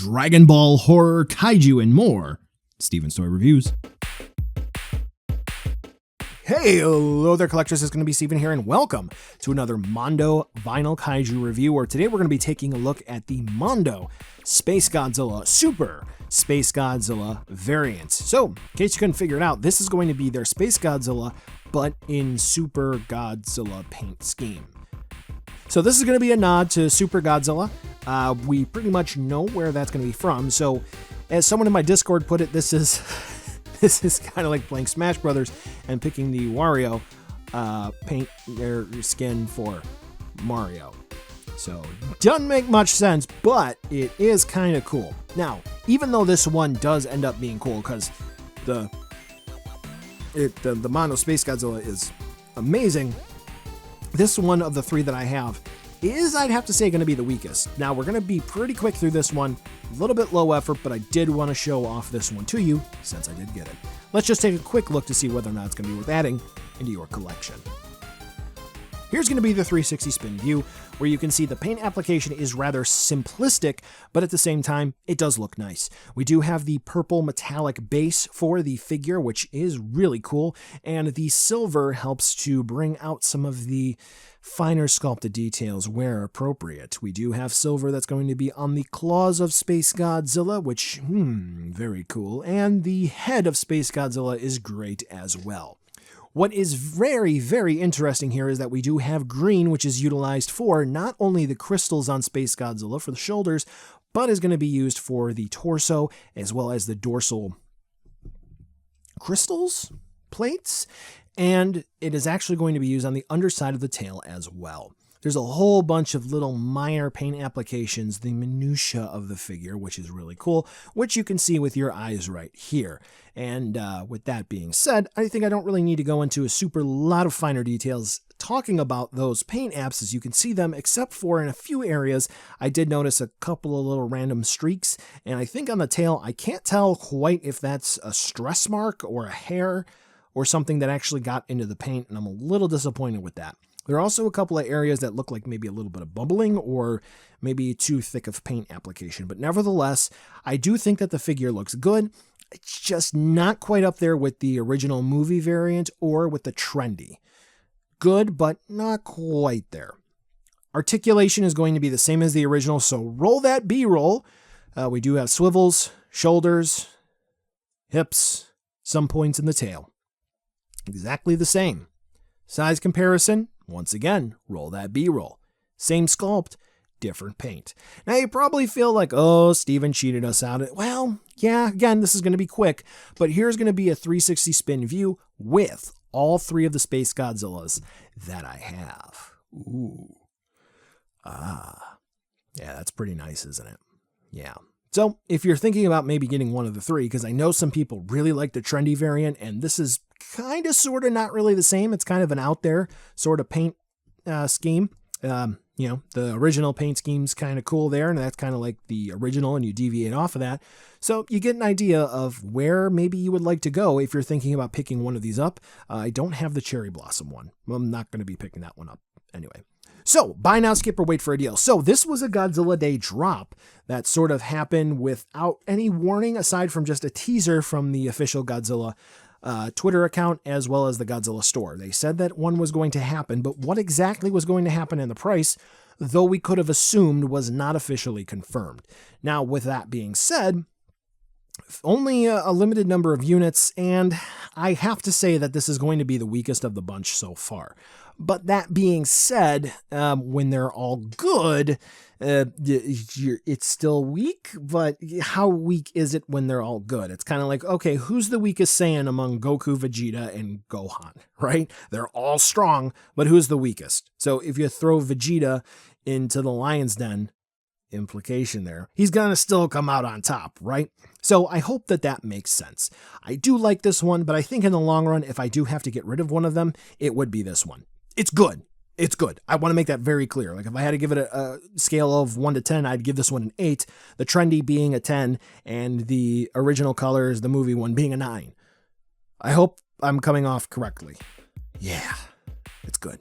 Dragon Ball, horror, kaiju, and more. Steven's Toy Reviews. Hey, hello there, collectors. It's going to be Steven here, and welcome to another Mondo vinyl kaiju review, where today we're going to be taking a look at the Mondo SpaceGodzilla Super SpaceGodzilla variant. So, in case you couldn't figure it out, this is going to be their SpaceGodzilla, but in Super Godzilla paint scheme. So this is going to be a nod to Super Godzilla. We pretty much know where that's going to be from. So, as someone in my Discord put it, this is kind of like playing Smash Brothers and picking the Wario paint their skin for Mario. So, doesn't make much sense, but it is kind of cool. Now, even though this one does end up being cool, because the Mondo SpaceGodzilla is amazing, this one of the three that I have is, I'd have to say, going to be the weakest. Now, we're going to be pretty quick through this one, a little bit low effort, but I did want to show off this one to you since I did get it. Let's just take a quick look to see whether or not it's going to be worth adding into your collection. Here's going to be the 360 spin view, where you can see the paint application is rather simplistic, but at the same time, it does look nice. We do have the purple metallic base for the figure, which is really cool, and the silver helps to bring out some of the finer sculpted details where appropriate. We do have silver that's going to be on the claws of SpaceGodzilla, which, very cool, and the head of SpaceGodzilla is great as well. What is very, very interesting here is that we do have green, which is utilized for not only the crystals on SpaceGodzilla for the shoulders, but is going to be used for the torso as well as the dorsal crystals, plates, and it is actually going to be used on the underside of the tail as well. There's a whole bunch of little minor paint applications, the minutia of the figure, which is really cool, which you can see with your eyes right here. And with that being said, I think I don't really need to go into a super lot of finer details talking about those paint apps as you can see them, except for in a few areas, I did notice a couple of little random streaks. And I think on the tail, I can't tell quite if that's a stress mark or a hair or something that actually got into the paint, and I'm a little disappointed with that. There are also a couple of areas that look like maybe a little bit of bubbling or maybe too thick of paint application. But nevertheless, I do think that the figure looks good. It's just not quite up there with the original movie variant or with the trendy. Good, but not quite there. Articulation is going to be the same as the original, so roll that B-roll. We do have swivels, shoulders, hips, some points in the tail. Exactly the same. Size comparison, once again, roll that B-roll. Same sculpt, different paint. Now you probably feel like, oh, Steven cheated us out. Well, yeah, again, this is going to be quick, but here's going to be a 360 spin view with all three of the SpaceGodzillas that I have. Ooh. Yeah, that's pretty nice, isn't it? Yeah. So if you're thinking about maybe getting one of the three, because I know some people really like the trendy variant, and this is kind of sort of not really the same. It's kind of an out there sort of paint scheme. The original paint scheme's kind of cool there, and that's kind of like the original, and you deviate off of that. So you get an idea of where maybe you would like to go if you're thinking about picking one of these up. I don't have the cherry blossom one. I'm not going to be picking that one up anyway. So, buy now, skip, or wait for a deal. So, this was a Godzilla Day drop that sort of happened without any warning, aside from just a teaser from the official Godzilla Twitter account, as well as the Godzilla store. They said that one was going to happen, but what exactly was going to happen in the price, though we could have assumed, was not officially confirmed. Now, with that being said, only a limited number of units, and I have to say that this is going to be the weakest of the bunch so far. But that being said, when they're all good, it's still weak, but how weak is it when they're all good? It's kind of like, okay, who's the weakest Saiyan among Goku, Vegeta, and Gohan, right? They're all strong, but who's the weakest? So if you throw Vegeta into the lion's den, implication there, he's going to still come out on top, right? So I hope that that makes sense. I do like this one, but I think in the long run, if I do have to get rid of one of them, it would be this one. It's good. It's good. I want to make that very clear. Like if I had to give it a scale of 1 to 10, I'd give this one an 8, the trendy being a 10, and the original colors, the movie one, being a 9. I hope I'm coming off correctly. Yeah, it's good.